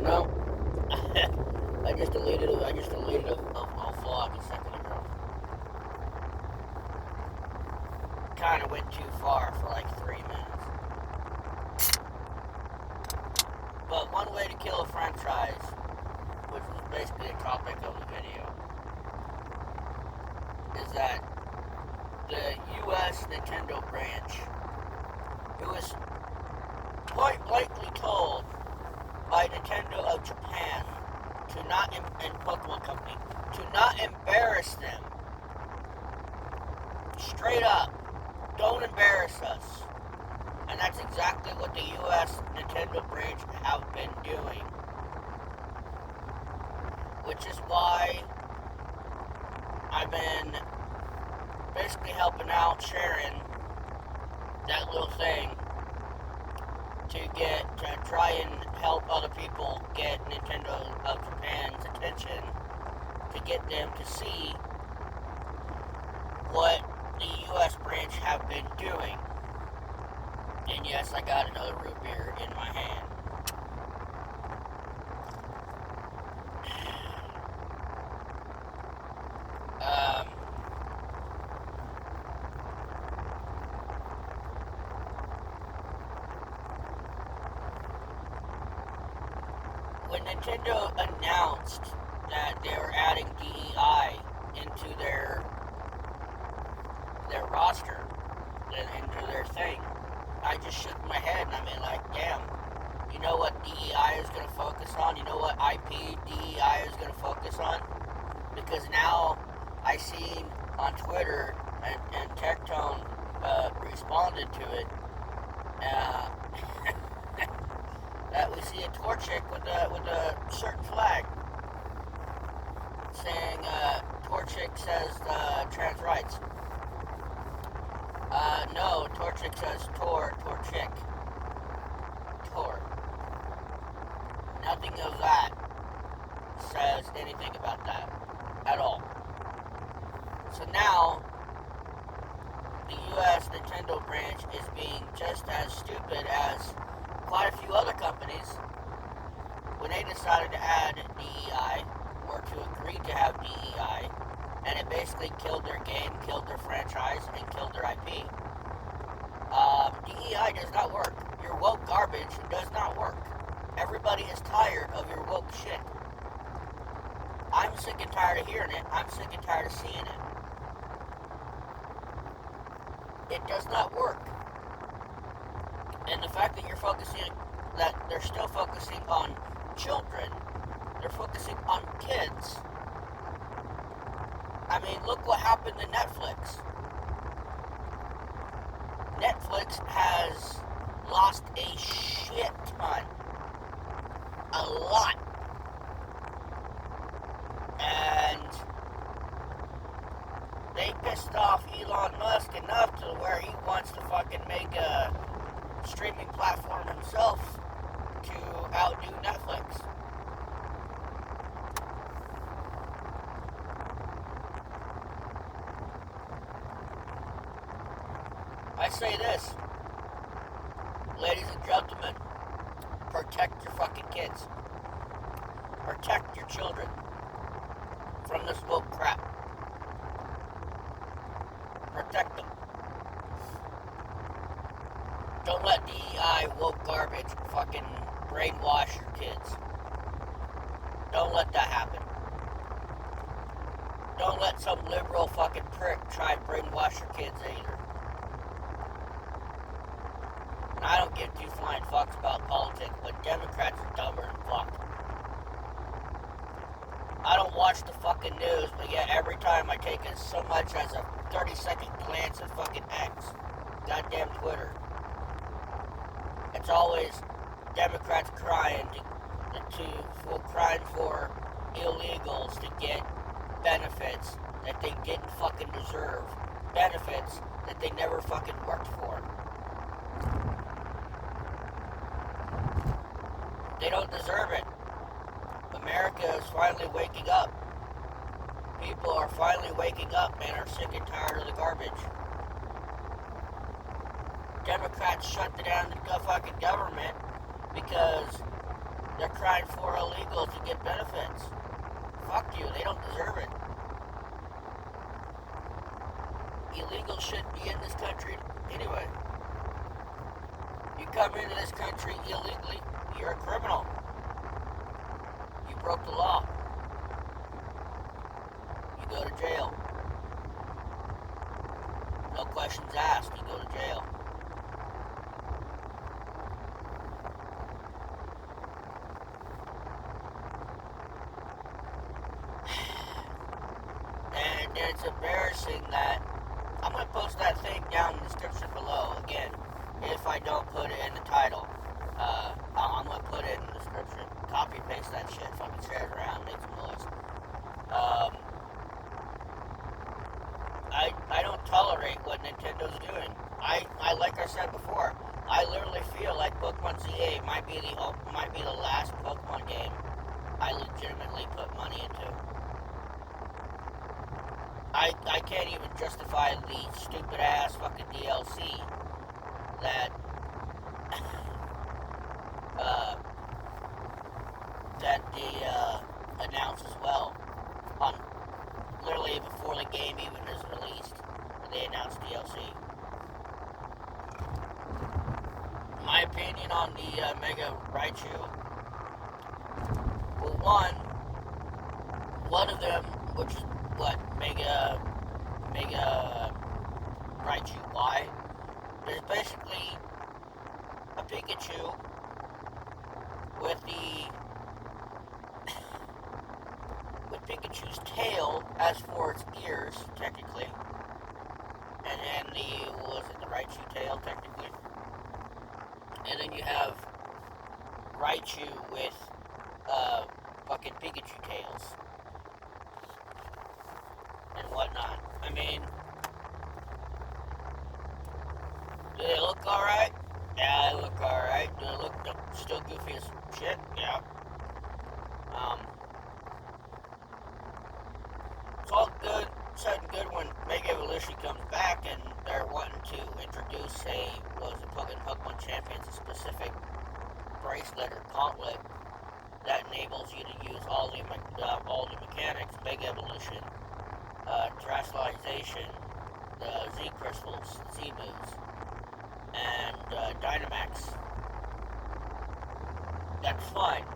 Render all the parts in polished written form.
No. I just deleted a vlog a second ago. Kind of went too far for like 3 minutes. But one way to kill a franchise, which was basically a topic of the video, is that the U.S. Nintendo branch, who was point blankly told by Nintendo of Japan to not, and Pokemon Company, to not embarrass them. Straight up, don't embarrass us. And that's exactly what the U.S. Nintendo branch have been doing. Which is why I've been basically helping out, sharing that little thing to try and help other people get Nintendo of Japan's attention, to get them to see what the U.S. branch have been doing. And yes, I got another root beer in my hand. When Nintendo announced that they were adding DEI into their roster and into their thing, I just shook my head and I mean, like, damn, you know what DEI is going to focus on? You know what IP DEI is going to focus on? Because now I seen on Twitter, and Tectone responded to it, that we see a tour chick with a certain flag saying tour chick says trans rights. No, tour chick says tour chick. Tour. Nothing of that says anything about that at all. So now the US Nintendo branch is being just as stupid as quite a few other companies when they decided to add DEI, or to agree to have DEI, and it basically killed their game, killed their franchise, and killed their IP. DEI does not work. Your woke garbage does not work. Everybody is tired of your woke shit. I'm sick and tired of hearing it. I'm sick and tired of seeing it. It does not work. And the fact that that they're still focusing on children, they're focusing on kids. I mean, look what happened to Netflix. Netflix has lost a shit ton. A lot. And they pissed off Elon Musk enough to where he wants to fucking make a streaming platform himself to outdo Netflix. I say this, ladies and gentlemen, protect your fucking kids. Protect your children from this woke crap. Protect them. Don't let DEI woke garbage fucking brainwash your kids. Don't let that happen. Don't let some liberal fucking prick try and brainwash your kids either. And I don't give two flying fucks about politics, but Democrats are dumber than fuck. I don't watch the fucking news, but yet every time I take so much as a 30-second glance at fucking X, goddamn Twitter, it's always Democrats crying crying for illegals to get benefits that they didn't fucking deserve. Benefits that they never fucking worked for. They don't deserve it. America is finally waking up. People are finally waking up and are sick and tired of the garbage. Democrats shut down the fucking government because They're crying for illegals to get benefits. Fuck you, they don't deserve it. Illegals shouldn't be in this country anyway. You come into this country illegally, you're a criminal. You broke the law. You go to jail. No questions asked, you go to jail. And it's embarrassing that I'm going to post that thing down in the description below. Again, if I don't put it in the title, I'm going to put it in the description. Copy paste that shit. Fucking share it around. Make some noise. I don't tolerate what Nintendo's doing. I like I said before, I literally feel like Pokemon CA might be the last Pokemon game I legitimately put money into. I can't even justify the stupid ass fucking DLC that they announced as well on literally before the game even is released. They announced DLC. My opinion on the Mega Raichu. Well, one of them, which is what Mega Raichu Y. There's basically a Pikachu with Pikachu's tail as for its ears, technically, and then the Raichu tail, technically, and then you have Raichu with fucking Pikachu tails and whatnot. I mean, do they look alright? Yeah, they look alright. Do they look still goofy as shit? Yeah. It's all good, said and good when Mega Evolution comes back and they're wanting to introduce Pokemon Champions, a specific bracelet or gauntlet that enables you to use all the mechanics, Mega Evolution, Terrestrialization, the Z Crystals, Z moves, and Dynamax. That's fine.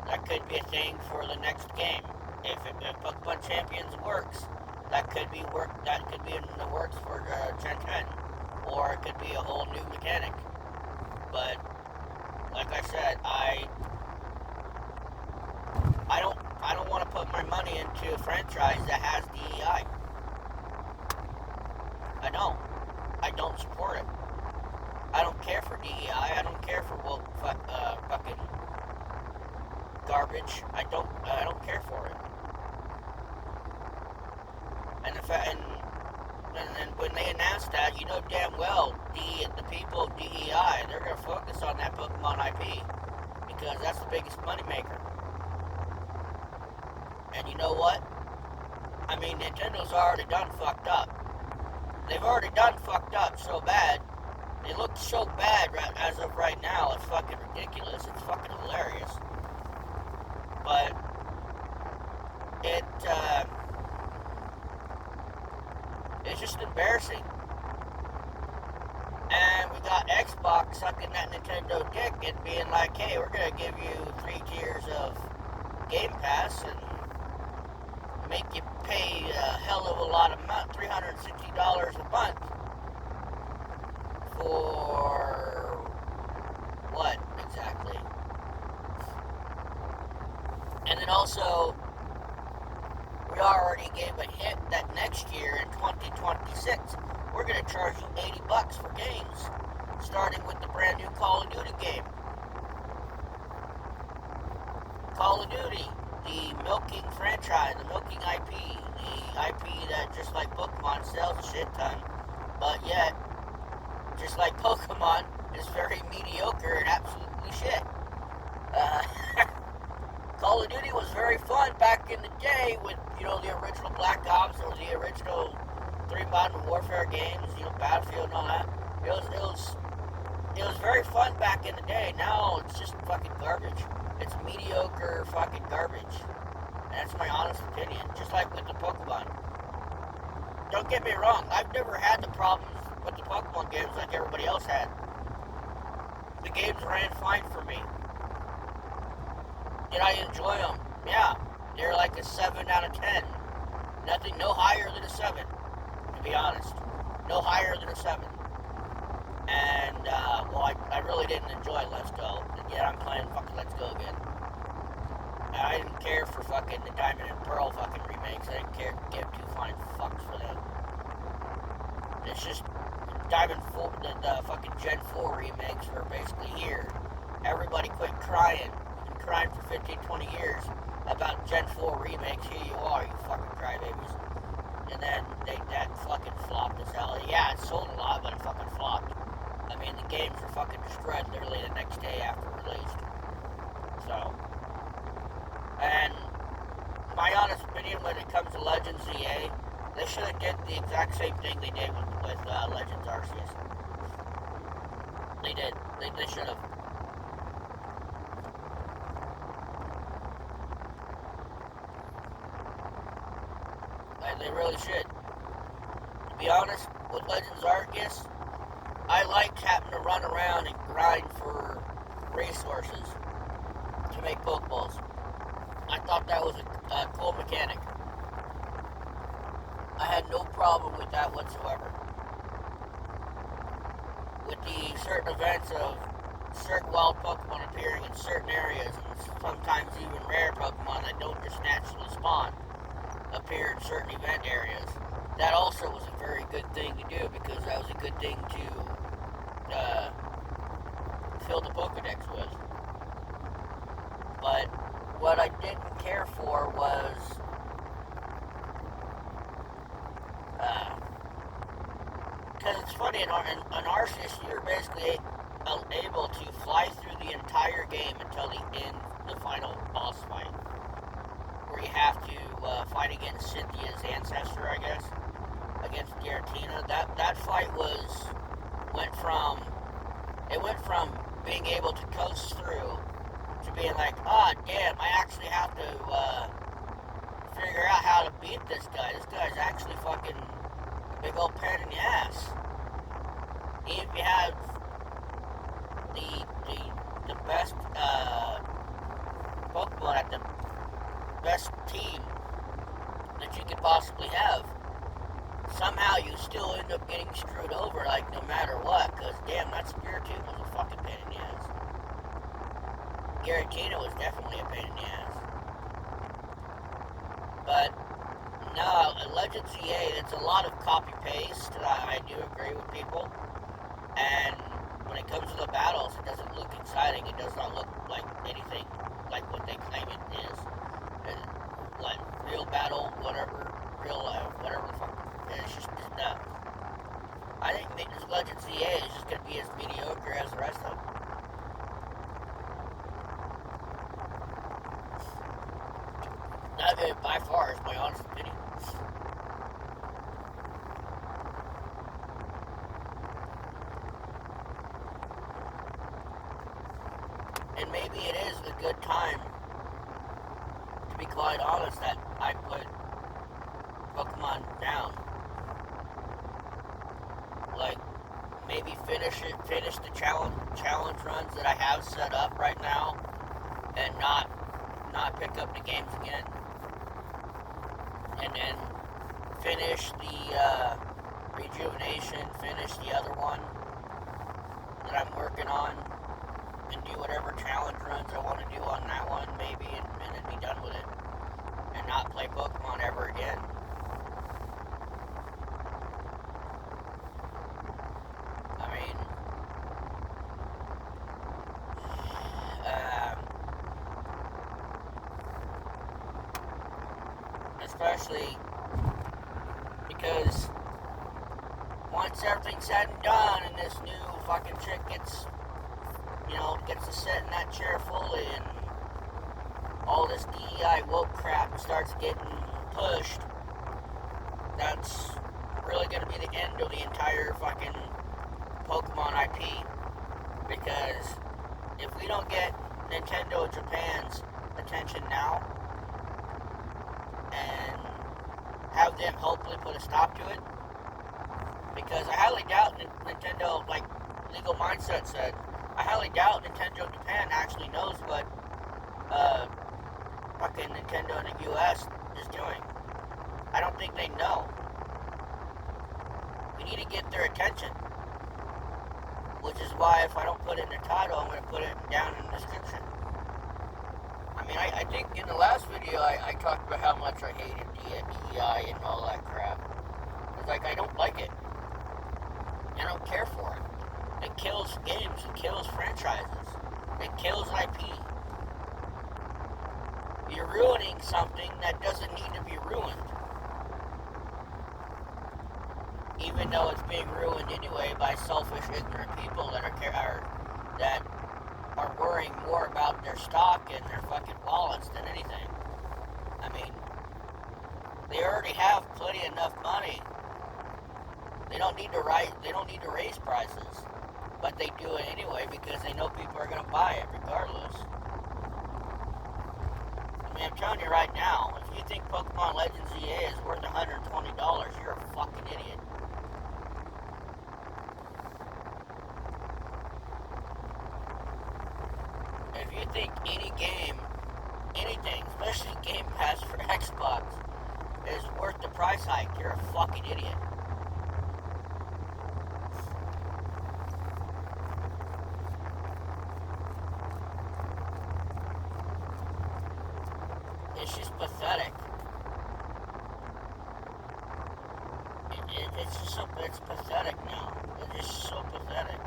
That could be a thing for the next game. If Pokemon Champions works, that could be in the works for Gen 10, or it could be a whole new mechanic. But like I said, I don't want to put my money into a franchise that has DEI. I don't support it. I don't care for DEI. I don't care for fucking garbage. I don't care for it. And when they announced that, you know damn well the people of DEI, they're gonna focus on that Pokemon IP because that's the biggest moneymaker. And you know what? I mean, Nintendo's already done fucked up. They've already done fucked up so bad. It looks so bad as of right now. It's fucking ridiculous. It's fucking hilarious. But it's just embarrassing. And we got Xbox sucking that Nintendo dick and being like, hey, we're gonna give you 3 tiers of Game Pass and make you pay a hell of a lot of money, $360 a month for what exactly? And then also, we already gave a hint that next year in 2026, we're going to charge you $80 for games, starting with the brand new Call of Duty game. Call of Duty, the milking franchise, the milking IP, the IP that just like Pokemon sells a shit ton, but yet, just like Pokemon, is very mediocre and absolutely shit. Call of Duty was very fun back in the day with, the original Black Ops or the original 3 Modern Warfare games, Battlefield and all that. It was very fun back in the day. Now it's just fucking garbage. It's mediocre. That's my honest opinion. Just like with the Pokemon. Don't get me wrong, I've never had the problems with the Pokemon games like everybody else had. The games ran fine for me. Did I enjoy them? Yeah. They're like a 7 out of 10. Nothing, no higher than a 7, to be honest. No higher than a 7. And, well, I really didn't enjoy Let's Go. And yet I'm playing fucking Let's Go again. And I didn't care for fucking the Diamond and Pearl fucking remakes. I didn't care give two flying fucks for them. It's just Diamond 4, the fucking Gen 4 remakes were basically here. Everybody quit crying. You've been crying for 15, 20 years about Gen 4 remakes. Here you are, you fucking crybabies. And then that fucking flopped as hell. Yeah, it sold a lot, but it fucking flopped. I mean, the games were fucking destroyed literally the next day after released. So, and my honest opinion when it comes to Legends EA, they should have did the exact same thing they did with Legends Arceus. They did. They should have. They really should. To be honest, with Legends Arceus, I liked having to run around and grind for resources to make Pokeballs. I thought that was a cool mechanic. I had no problem with that whatsoever. With the certain events of certain wild Pokemon appearing in certain areas, and sometimes even rare Pokemon that don't just naturally spawn appear in certain event areas. That also was a very good thing to do because that was a good thing to fill the Pokedex with. But what I didn't care for was because it's funny, in Arceus you're basically able to fly through the entire game until the final boss fight, where you have to fight against Cynthia's ancestor, I guess, against Giratina. That fight went from being able to coast through to being like, oh damn, I actually have to figure out how to beat this guy. This guy's actually fucking a big old pain in the ass. Even if you have the best Pokemon at the best team that you could possibly have, somehow you still end up getting screwed over, like, no matter what, because damn, that Spiritomb was a fucking pain in the ass. Giratina was definitely a pain in the ass. But no, Legends EA, it's a lot of copy-paste. I do agree with people. And when it comes to the battles, it doesn't look exciting. It does not look like anything like what they claim it is. Like real battle, whatever, whatever the fuck. It's just I think this Legends EA is just going to be as mediocre as the rest of them. That by far is my honest opinion. And maybe it is a good time, to be quite honest, that I put Pokemon down. Like, maybe finish the challenge runs that I have set up right now, and not pick up the games again. And then finish the rejuvenation, finish the other one that I'm working on, and do whatever challenge runs I want to do on that one, maybe, and then be done with it. And not play Pokemon ever again. I mean, especially because once everything's said and done and this new fucking chick gets to sit in that chair fully and all this DEI woke crap starts getting pushed, that's really going to be the end of the entire fucking Pokemon IP. Because if we don't get Nintendo Japan's attention now, have them hopefully put a stop to it, because I highly doubt Nintendo, like Legal Mindset said, I highly doubt Nintendo Japan actually knows what fucking Nintendo in the US is doing. I don't think they know. We need to get their attention. Which is why if I don't put it in the title, I'm going to put it down in the description. I mean, I think in the last video, I talked about how much I hated DEI and all that crap. It's like, I don't like it. I don't care for it. It kills games. It kills franchises. It kills IP. You're ruining something that doesn't need to be ruined. Even though it's being ruined anyway by selfish, ignorant people that are worrying more about their stock and their fucking wallets than anything. I mean, they already have plenty enough money. They don't need to raise prices, but they do it anyway because they know people are going to buy it regardless. I mean, I'm telling you right now, if you think Pokemon Legends EA is worth $120, you're a fucking idiot. If you think any game, anything, especially Game Pass for Xbox, is worth the price hike, you're a fucking idiot. It's just pathetic. It's pathetic now. It's just so pathetic.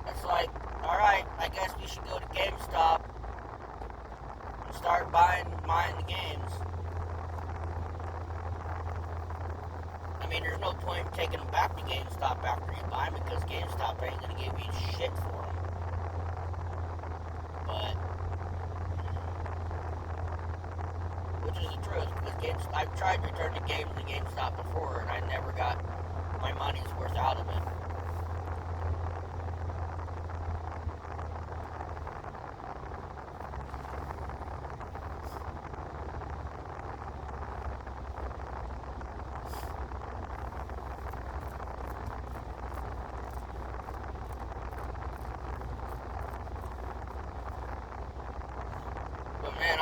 It's like, alright, I guess we should go to GameStop and start buying the games. I mean, there's no point in taking them back to GameStop after you buy them because GameStop ain't going to give you shit for them. But, which is the truth, because I've tried returning games to GameStop before and I never got my money's worth out of it. Man,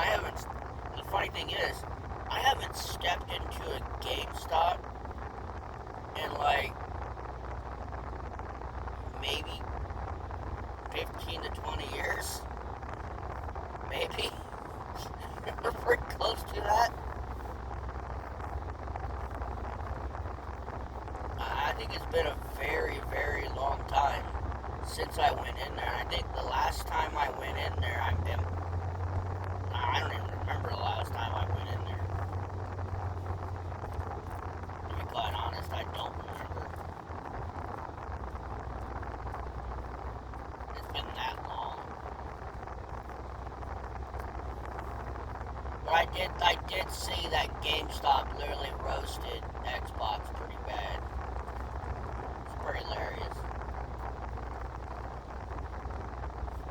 the funny thing is, I haven't stepped into a GameStop in like maybe 15 to 20 years. Maybe. We're pretty close to that. I think it's been a very, very long time since I went in there. I think the last time I went in there, I don't even remember the last time I went in there. To be quite honest, I don't remember. It's been that long. But I did see that GameStop literally roasted Xbox pretty bad. It's pretty hilarious.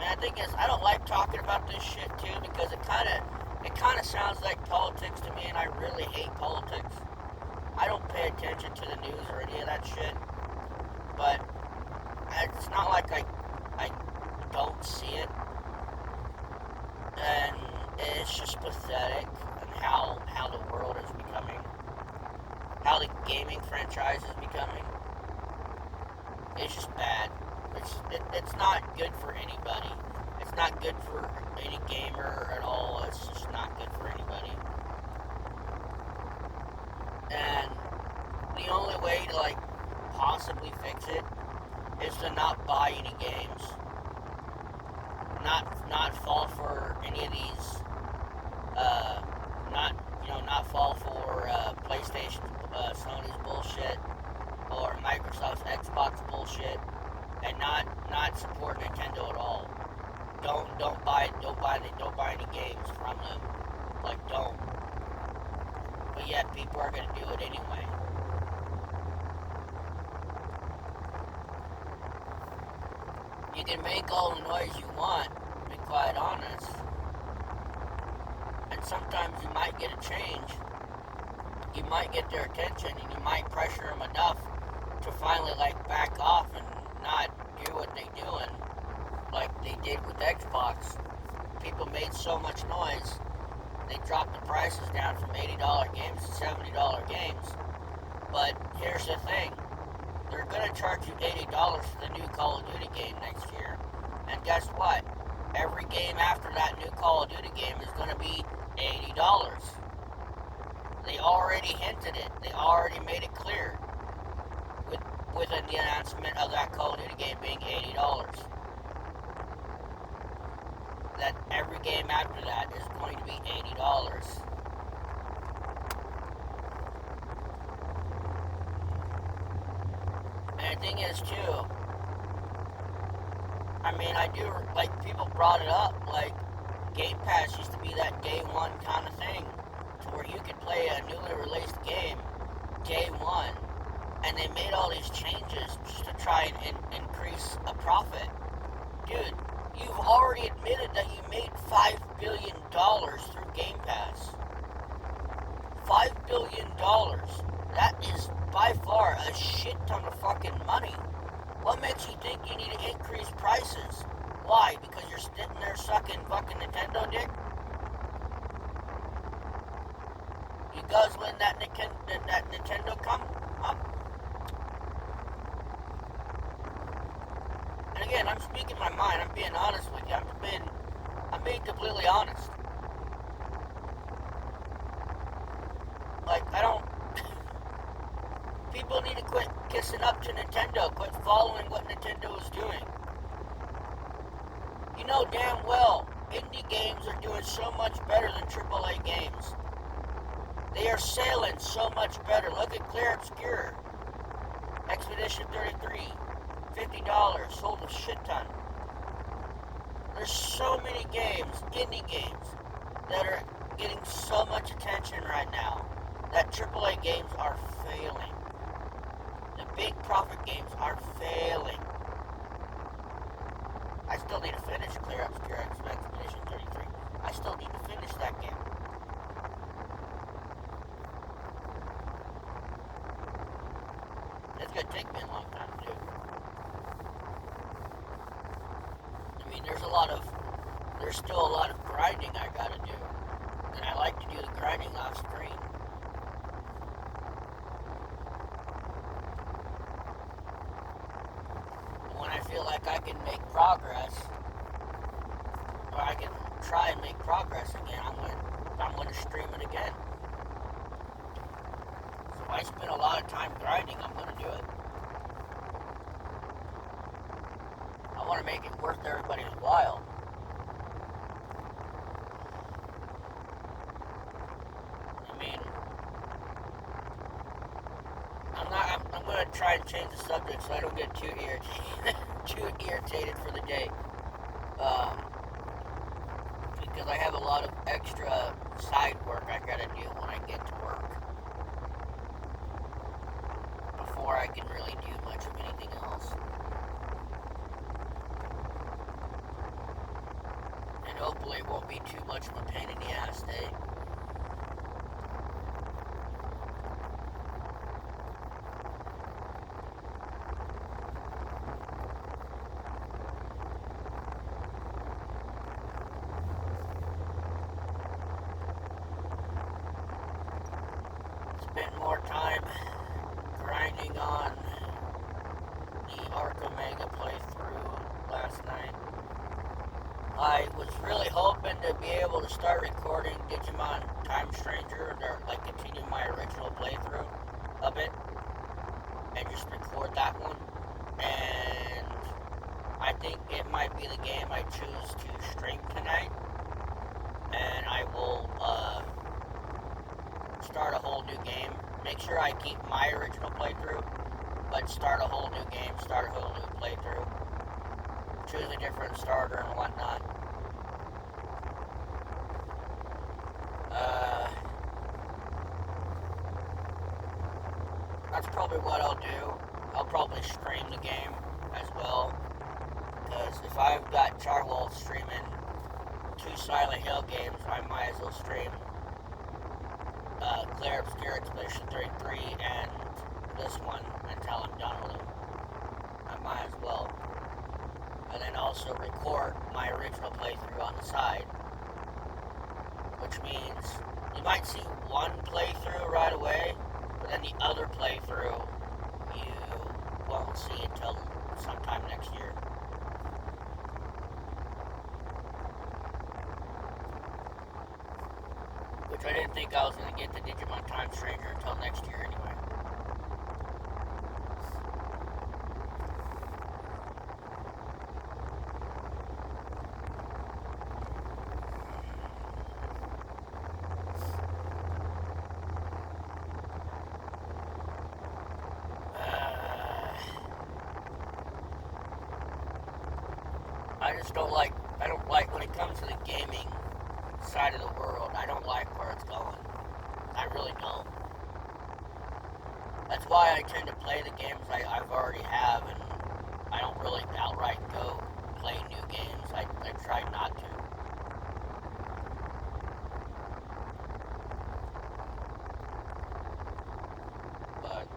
And the thing is, I don't like talking about this shit too because it kind of sounds like politics to me, and I really hate politics. I don't pay attention to the news or any of that shit, but it's not like I don't see it, and it's just pathetic and how the world is becoming, how the gaming franchise is becoming. It's just bad. It's not good for anybody. It's not good for any gamer at all. It's just not good for anybody. And the only way to possibly fix it is to not buy any games. Not fall for any of these. Not fall for PlayStation, Sony's bullshit, or Microsoft's Xbox bullshit. And not support Nintendo at all. Don't buy any games from them. Don't. But yet people are gonna do it anyway. You can make all the noise you want, to be quite honest, and sometimes you might get a change, you might get their attention, and you might pressure them enough to finally like back off and not do what they doing like they did with Xbox. People made so much noise, they dropped the prices down from $80 games to $70 games. But here's the thing, they're going to charge you $80 for the new Call of Duty game next year. And guess what? Every game after that new Call of Duty game is going to be $80. They already hinted it. They already made it clear with the announcement of that Call of Duty game being $80. That every game after that is going to be $80. And the thing is too, I mean, I do, like, people brought it up, like, Game Pass used to be that day one kind of thing, to where you could play a newly released game day one, and they made all these changes just to try and increase a profit. Dude, you've already admitted that you made $5 billion through Game Pass. $5 billion. That is by far a shit ton of fucking money. What makes you think you need to increase prices? Why? Because you're sitting there sucking fucking Nintendo dick? You guzzling that Nintendo come up? And again, I'm speaking my mind. I'm being honest with you. I'm being completely honest. Like, I don't... People need to quit kissing up to Nintendo. Quit following what Nintendo is doing. You know damn well, indie games are doing so much better than AAA games. They are selling so much better. Look at Clear Obscure. Expedition 33. $50. Sold a shit ton. There's so many games, indie games, that are getting so much attention right now that AAA games are failing. The big profit games are failing. I still need to finish Clear Obscure Expedition 33. I still need to finish that game. It's going to take me a long time to do. I mean, there's still a lot of grinding I got to do. And I like to do the grinding off screen. When I feel like I can make progress, or I can try and make progress again, I'm going to stream it again. So if I spend a lot of time grinding, I'm going to do it. I want to make it worth everybody's while. I mean, I'm going to try and change the subject so I don't get too irritated for the day. Because I have a lot of extra side work I gotta do when I get to work before I can really do much of anything else. And hopefully it won't be too much of a pain in the ass day. Spent more time grinding on the Arc Omega playthrough last night. I was really hoping to be able to start recording Digimon Time Stranger, or like continue my original playthrough of it, and just record that one. And I think it might be the game I choose to stream tonight. And I will start a whole new game. Make sure I keep my original playthrough, but start a whole new game, start a whole new playthrough. Choose a different starter and whatnot. That's probably what I'll do. I'll probably stream the game as well, because if I've got Charwolf streaming 2 Silent Hill games, I might as well stream Clear Obscure Expedition 33 and this one until I'm done with them. I might as well. And then also record my original playthrough on the side. Which means you might see one playthrough right away, but then the other playthrough you won't see until sometime next year. Which I didn't think I was going to get the Digimon Time Stranger until next year anyway. I don't like when it comes to the gaming side of the world, I don't like where it's going. I really don't. That's why I tend to play the games I've already have, and I don't really outright go play new games. I try not to. But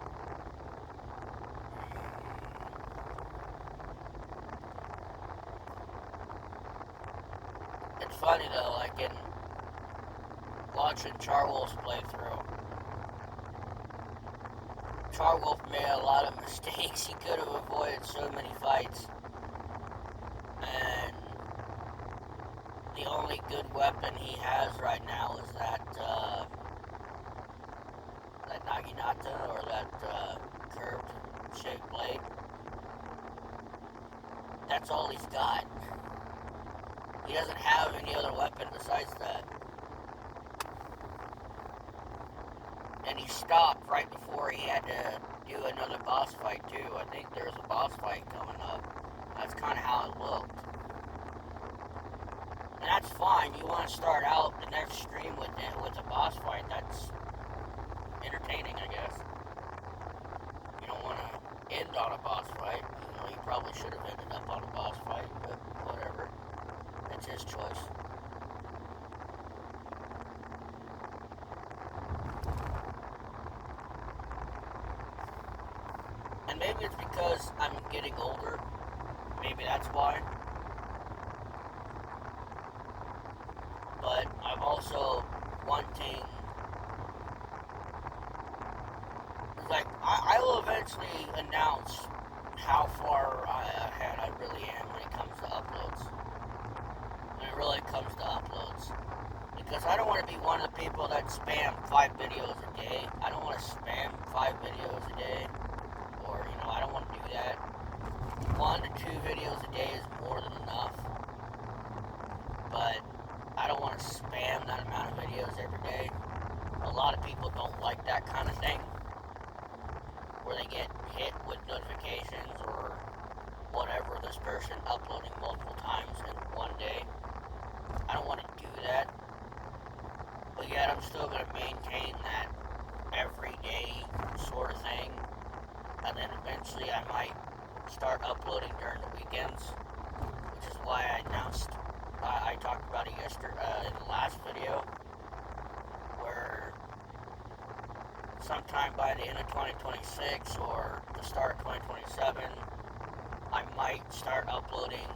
it's funny though, like in watching Charwolf's playthrough, Charwolf made a lot of mistakes. He could have avoided so many fights. And the only good weapon he has right now is that Naginata, or that curved shaped blade. That's all he's got. He doesn't have any other weapon besides that. And he stopped right before he had to do another boss fight too. I think there's a boss fight coming up. That's kind of how it looked. And that's fine. You want to start out the next stream with a boss fight. That's entertaining, I guess. You don't want to end on a boss fight. You know, you probably should have ended up on a boss fight, but whatever. That's his choice. And maybe it's because I'm getting older. Maybe that's why. But I'm also wanting... Like, I will eventually announce how far ahead I really am when it comes to uploads. When it really comes to uploads. Because I don't want to be one of the people that spam 5 videos a day. I don't want to spam 5 videos a day. Or, you know, I don't want to do that. 1 to 2 videos a day is more than enough. But I don't want to spam that amount of videos every day. A lot of people don't like that kind of thing, where they get hit with notifications or whatever, this person uploading multiple times in one day. I don't want to do that. But yet I'm still going to maintain that everyday sort of thing. And then eventually I might start uploading during the weekends, which is why I announced, I talked about it yesterday, in the last video, where sometime by the end of 2026 or the start of 2027, I might start uploading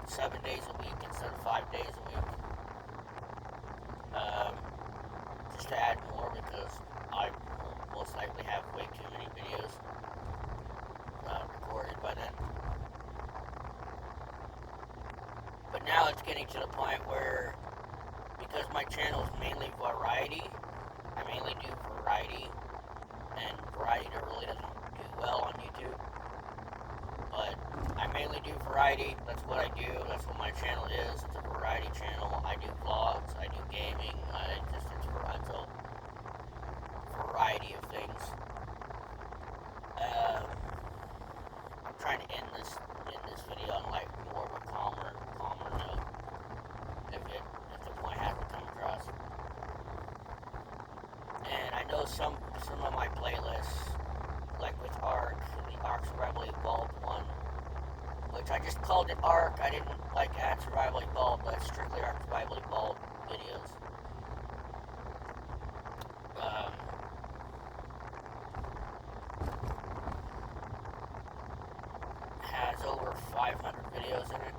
7 days a week instead of 5 days a week. Just to add more, because I will most likely have way too many videos recorded by then. But now it's getting to the point where, because my channel is mainly variety, I mainly do variety, and variety really doesn't do well on YouTube. But I mainly do variety. That's what I do. That's what my channel is. It's a variety channel. I do vlogs. I do gaming. It's a variety of things. I'm trying to end this video on like more of a calmer note. If the point hasn't come across. And I know some of my playlists, like with Ark, the Ark's Rebel Evolved one, which which I just called it ARC. I didn't add Survival Evolved, but it's strictly ARC Survival Evolved videos. Has over 500 videos in it.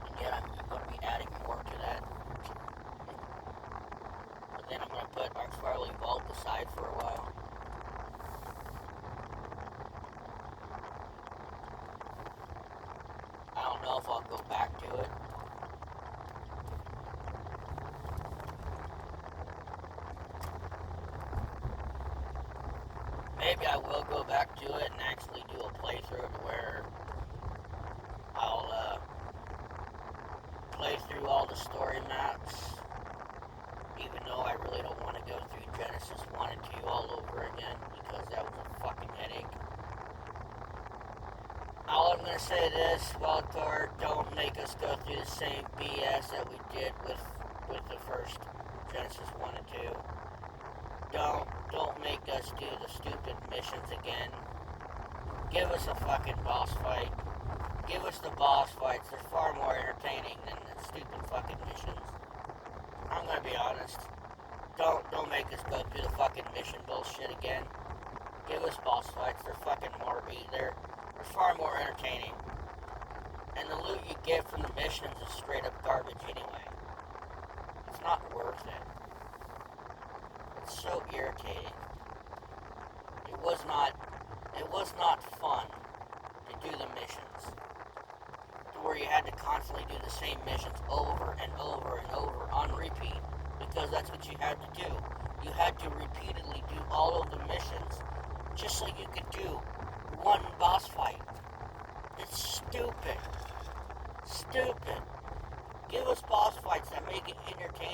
And yet I'm going to be adding more to that. But then I'm going to put ARC Survival Evolved aside for a while. I don't know if I'll go back to it. Maybe I will go back to it and actually do a playthrough to where I'll play through all the story maps, even though I really don't want to go through Genesis 1 and 2 all over again, because that was a fucking headache. All I'm going to say this, Wildcard, don't make us go through the same BS that we did with the first Genesis 1 and 2. Don't make us do the stupid missions again. Give us a fucking boss fight. Give us the boss fights. They're far more entertaining than the stupid fucking missions. I'm gonna be honest. Don't make us go through the fucking mission bullshit again. Give us boss fights. They're fucking more they're far more entertaining. And the loot you get from the missions is straight up garbage anyway. It's not worth it. It's so irritating. It was not fun to do the missions. To where you had to constantly do the same missions over and over and over on repeat. Because that's what you had to do. You had to repeatedly do all of the missions just so you could do one boss fight. It's stupid. Stupid. Give us boss fights that make it entertaining.